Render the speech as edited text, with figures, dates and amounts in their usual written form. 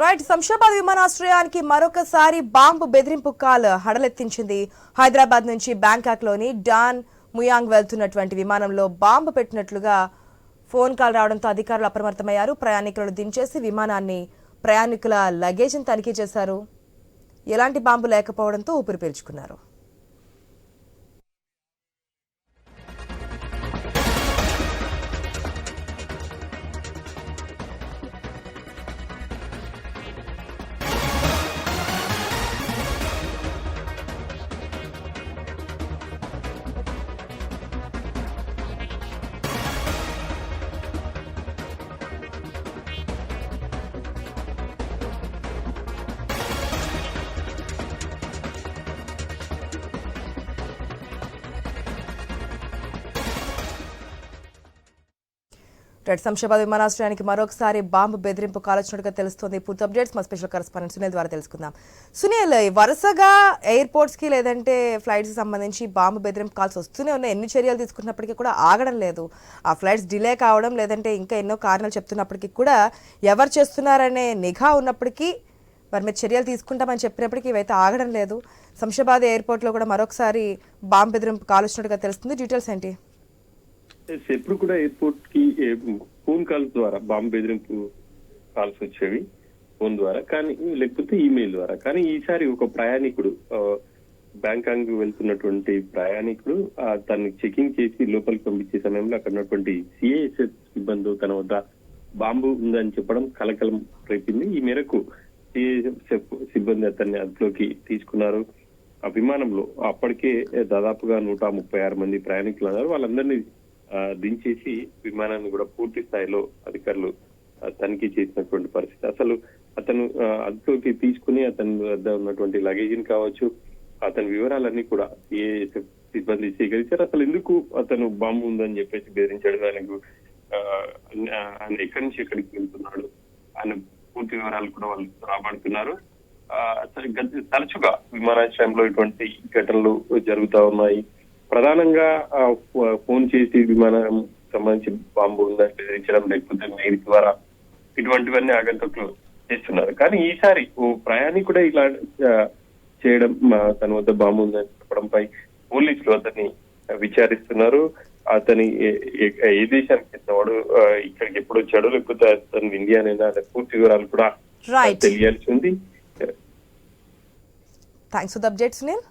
Right. Shamshabad విమానాశ్రయానికి మరొకసారి bomb బెదిరింపు కాల్ హడలెత్తించింది. హైదరాబాద్ నుంచి బ్యాంకాక్ లోని డాన్ ముయాంగ్ వెళ్తున్నటువంటి విమానంలో బాంబు పెట్టినట్లుగా ఫోన్ కాల్ రావడంతో అధికారులు అప్రమత్తమయ్యారు. ప్రయాణికులను దించేసి విమానాన్ని ప్రయాణికుల లగేజ్ని తనిఖీ చేశారు. ఎలాంటి బాంబు లేకపోవడంతో ఊపిరి పీల్చుకున్నారు. శంషాబాద్ విమానాశ్రయానికి మరొకసారి బాంబు బెదిరింపు కాల్చినట్టుగా తెలుస్తోంది. పూర్తి అప్డేట్స్ మా స్పెషల్ కరెస్పాండెంట్ సునీల్ ద్వారా తెలుసుకుందాం. సునీల్, వరుసగా ఎయిర్పోర్ట్స్ కి లేదంటే ఫ్లైట్స్ సంబంధించి బాంబు బెదిరింపు కాల్స్ వస్తూనే ఉన్నాయి. ఎన్ని చర్యలు తీసుకున్నప్పటికీ కూడా ఆగడం లేదు. ఆ ఫ్లైట్స్ డిలే కావడం లేదంటే ఇంకా ఎన్నో కారణాలు చెప్తున్నప్పటికీ కూడా ఎవరు చేస్తున్నారనే నిఘా ఉన్నప్పటికీ వారి మీద చర్యలు తీసుకుంటామని చెప్పినప్పటికీ ఇవైతే ఆగడం లేదు. శంషాబాద్ ఎయిర్పోర్ట్ లో కూడా మరొకసారి బాంబు బెదిరింపు కాల్చినట్టుగా తెలుస్తుంది. డీటెయిల్స్ ఏంటి? ఎప్పుడు కూడా ఎయిర్పోర్ట్ కి ఫోన్ కాల్స్ ద్వారా బాంబు బెదిరింపు కాల్స్ వచ్చేవి ఫోన్ ద్వారా, కానీ లేకపోతే ఈమెయిల్ ద్వారా. కానీ ఈసారి ఒక ప్రయాణికుడు బ్యాంకాక్ వెళ్తున్నటువంటి ప్రయాణికుడు తనని చెకింగ్ చేసి లోపలికి పంపించే సమయంలో అక్కడ ఉన్నటువంటి సిఐఎస్ఎఫ్ సిబ్బంది తన వద్ద బాంబు ఉందని చెప్పడం కలకలం రేపింది. ఈ మేరకు సిఐఎస్ఎఫ్ సిబ్బంది అతన్ని అదుపులోకి తీసుకున్నారు. ఆ విమానంలో అప్పటికే దాదాపుగా 136 మంది ప్రయాణికులు ఉన్నారు. వాళ్ళందరినీ దించేసి విమానాన్ని కూడా పూర్తి స్థాయిలో అధికారులు తనిఖీ చేసినటువంటి పరిస్థితి. అసలు అతను అదుపులోకి తీసుకుని అతని వద్ద ఉన్నటువంటి లగేజీని కావచ్చు, అతని వివరాలన్నీ కూడా సిఐఎస్ఎఫ్ సిబ్బంది సేకరించారు. అసలు ఎందుకు అతను బాంబు ఉందని చెప్పేసి బెదిరించాడు, ఆయనకు ఆయన ఎక్కడి నుంచి ఎక్కడికి వెళ్తున్నాడు, ఆయన పూర్తి వివరాలు కూడా వాళ్ళు రాబడుతున్నారు. తరచుగా విమానాశ్రయంలో ఇటువంటి ఘటనలు జరుగుతా ఉన్నాయి. ప్రధానంగా ఫోన్ చేసి విమానం సంబంధించి బాంబు ఉందని బెదిరించడం, లేకపోతే మెయిల్ ద్వారా ఇటువంటివన్నీ ఆగంతకులు చేస్తున్నారు. కానీ ఈసారి ఓ ప్రయాణికుడే ఇలా చేయడం, తన వద్ద బాంబు ఉందని చెప్పడంపై పోలీసులు అతన్ని విచారిస్తున్నారు. అతని ఏ దేశానికి చెందినవాడు, ఇక్కడికి ఎప్పుడు వచ్చాడు, లేకపోతే అతను ఇండియానైనా అనే పూర్తి వివరాలు కూడా తెలియాల్సి ఉంది. Thanks for the updates Sunil.